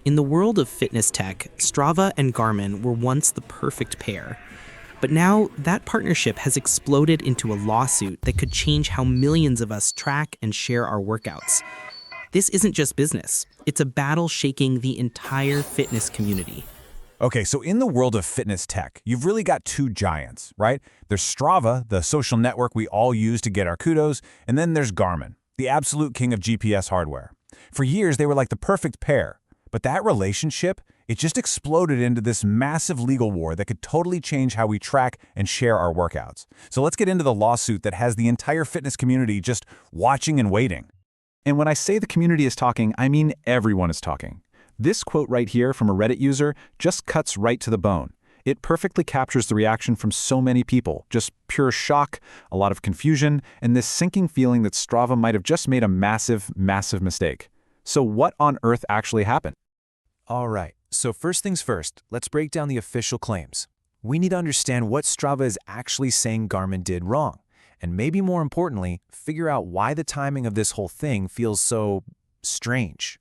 In the world of fitness tech, Strava and Garmin were once the perfect pair. But now, that partnership has exploded into a lawsuit that could change how millions of us track and share our workouts. This isn't just business. It's a battle shaking the entire fitness community. Okay, so in the world of fitness tech, you've really got two giants, right? There's Strava, the social network we all use to get our kudos, and then there's Garmin, the absolute king of GPS hardware. For years, they were like the perfect pair. But that relationship, it just exploded into this massive legal war that could totally change how we track and share our workouts. So let's get into the lawsuit that has the entire fitness community just watching and waiting. And when I say the community is talking, I mean everyone is talking. This quote right here from a Reddit user just cuts right to the bone. It perfectly captures the reaction from so many people, just pure shock, a lot of confusion, and this sinking feeling that Strava might have just made a massive, massive mistake. So what on earth actually happened? All right, so first things first, let's break down the official claims. We need to understand what Strava is actually saying Garmin did wrong, and maybe more importantly, figure out why the timing of this whole thing feels so strange.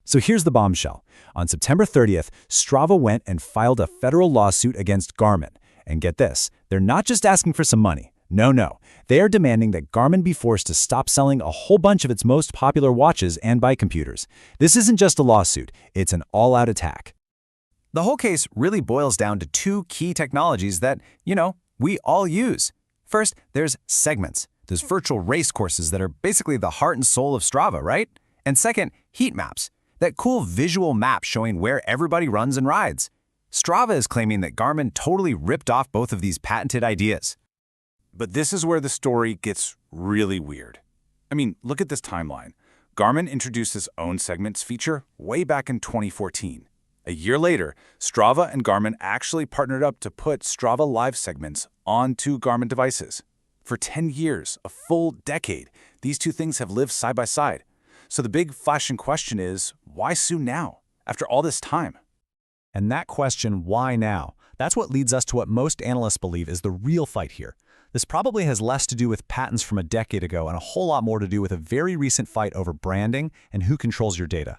So here's the bombshell. On September 30th, Strava went and filed a federal lawsuit against Garmin. And get this, they're not just asking for some money. No. They are demanding that Garmin be forced to stop selling a whole bunch of its most popular watches and bike computers. This isn't just a lawsuit, it's an all-out attack. The whole case really boils down to two key technologies that, we all use. First, there's segments. There's virtual race courses that are basically the heart and soul of Strava, right? And second, heat maps. That cool visual map showing where everybody runs and rides. Strava is claiming that Garmin totally ripped off both of these patented ideas. But this is where the story gets really weird. I mean, look at this timeline. Garmin introduced its own segments feature way back in 2014. A year later, Strava and Garmin actually partnered up to put Strava Live segments onto Garmin devices. For 10 years, a full decade, these two things have lived side by side. So the big flashing question is, why sue now, after all this time? And that question, why now? That's what leads us to what most analysts believe is the real fight here. This probably has less to do with patents from a decade ago and a whole lot more to do with a very recent fight over branding and who controls your data.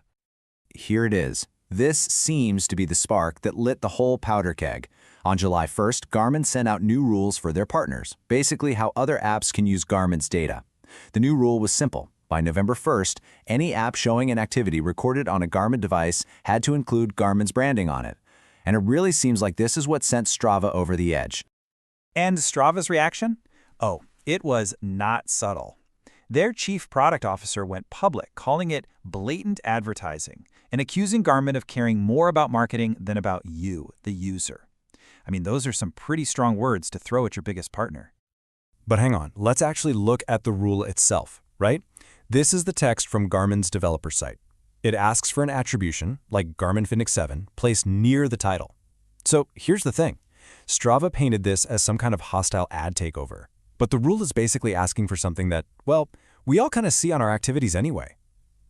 Here it is. This seems to be the spark that lit the whole powder keg. On July 1st, Garmin sent out new rules for their partners, basically how other apps can use Garmin's data. The new rule was simple. By November 1st, any app showing an activity recorded on a Garmin device had to include Garmin's branding on it. And it really seems like this is what sent Strava over the edge. And Strava's reaction? Oh, it was not subtle. Their chief product officer went public, calling it blatant advertising and accusing Garmin of caring more about marketing than about you, the user. I mean, those are some pretty strong words to throw at your biggest partner. But hang on, let's actually look at the rule itself, right? This is the text from Garmin's developer site. It asks for an attribution, like Garmin Fenix 7, placed near the title. So here's the thing. Strava painted this as some kind of hostile ad takeover. But the rule is basically asking for something that, well, we all kind of see on our activities anyway.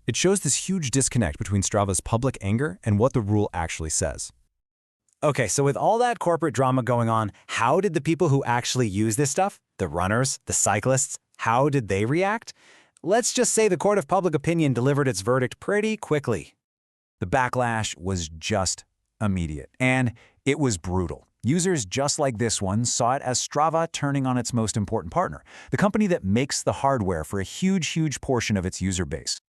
It shows this huge disconnect between Strava's public anger and what the rule actually says. Okay, so with all that corporate drama going on, how did the people who actually use this stuff, the runners, the cyclists, how did they react? Let's just say the court of public opinion delivered its verdict pretty quickly. The backlash was just immediate, and it was brutal. Users just like this one saw it as Strava turning on its most important partner, the company that makes the hardware for a huge portion of its user base.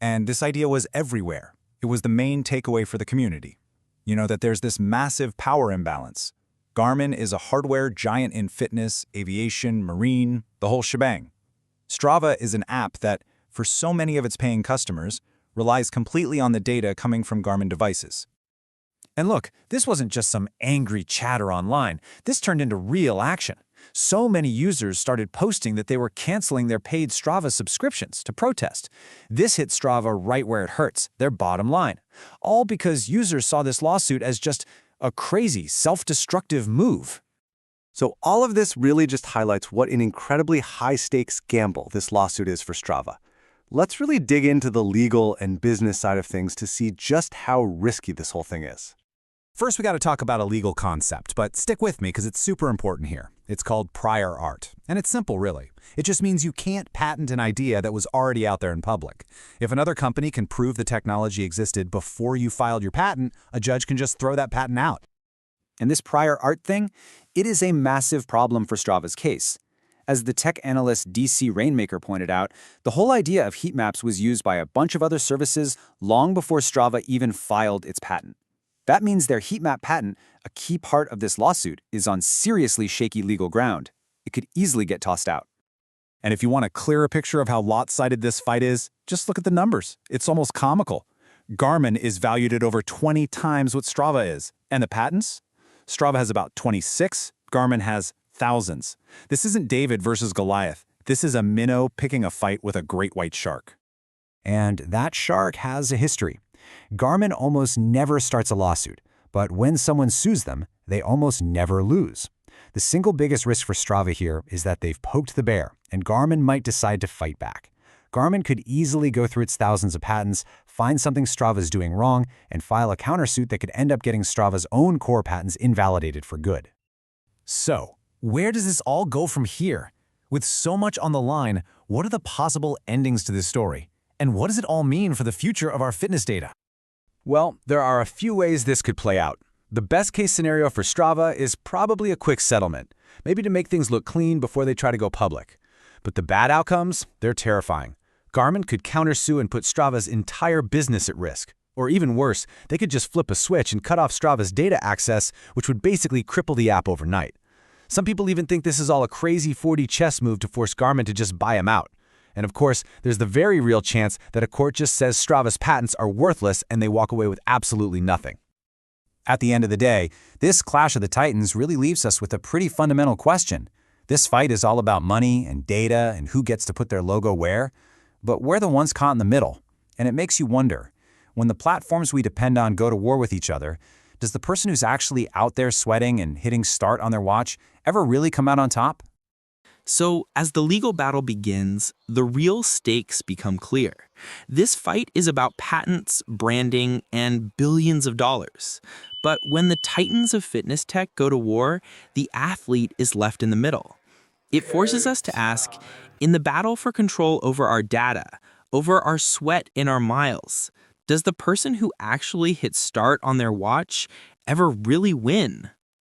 And this idea was everywhere. It was the main takeaway for the community. That there's this massive power imbalance. Garmin is a hardware giant in fitness, aviation, marine, the whole shebang. Strava is an app that, for so many of its paying customers, relies completely on the data coming from Garmin devices. And look, this wasn't just some angry chatter online. This turned into real action. So many users started posting that they were canceling their paid Strava subscriptions to protest. This hit Strava right where it hurts, their bottom line. All because users saw this lawsuit as just a crazy, self-destructive move. So all of this really just highlights what an incredibly high-stakes gamble this lawsuit is for Strava. Let's really dig into the legal and business side of things to see just how risky this whole thing is. First, we got to talk about a legal concept, but stick with me because it's super important here. It's called prior art, and it's simple, really. It just means you can't patent an idea that was already out there in public. If another company can prove the technology existed before you filed your patent, a judge can just throw that patent out. And this prior art thing, it is a massive problem for Strava's case. As the tech analyst DC Rainmaker pointed out, the whole idea of heat maps was used by a bunch of other services long before Strava even filed its patent. That means their heat map patent, a key part of this lawsuit, is on seriously shaky legal ground. It could easily get tossed out. And if you want a clearer picture of how lopsided this fight is, just look at the numbers. It's almost comical. Garmin is valued at over 20 times what Strava is. And the patents? Strava has about 26, Garmin has thousands. This isn't David versus Goliath. This is a minnow picking a fight with a great white shark. And that shark has a history. Garmin almost never starts a lawsuit, but when someone sues them, they almost never lose. The single biggest risk for Strava here is that they've poked the bear, and Garmin might decide to fight back. Garmin could easily go through its thousands of patents, find something Strava's doing wrong, and file a countersuit that could end up getting Strava's own core patents invalidated for good. So, where does this all go from here? With so much on the line, what are the possible endings to this story? And what does it all mean for the future of our fitness data? Well, there are a few ways this could play out. The best case scenario for Strava is probably a quick settlement, maybe to make things look clean before they try to go public. But the bad outcomes, they're terrifying. Garmin could countersue and put Strava's entire business at risk. Or even worse, they could just flip a switch and cut off Strava's data access, which would basically cripple the app overnight. Some people even think this is all a crazy 4D chess move to force Garmin to just buy them out. And of course, there's the very real chance that a court just says Strava's patents are worthless and they walk away with absolutely nothing. At the end of the day, this clash of the titans really leaves us with a pretty fundamental question. This fight is all about money and data and who gets to put their logo where, but we're the ones caught in the middle. And it makes you wonder, when the platforms we depend on go to war with each other, does the person who's actually out there sweating and hitting start on their watch ever really come out on top? So, as the legal battle begins, the real stakes become clear. This fight is about patents, branding, and billions of dollars. But when the titans of fitness tech go to war, the athlete is left in the middle. It forces us to ask, in the battle for control over our data, over our sweat and our miles, does the person who actually hits start on their watch ever really win?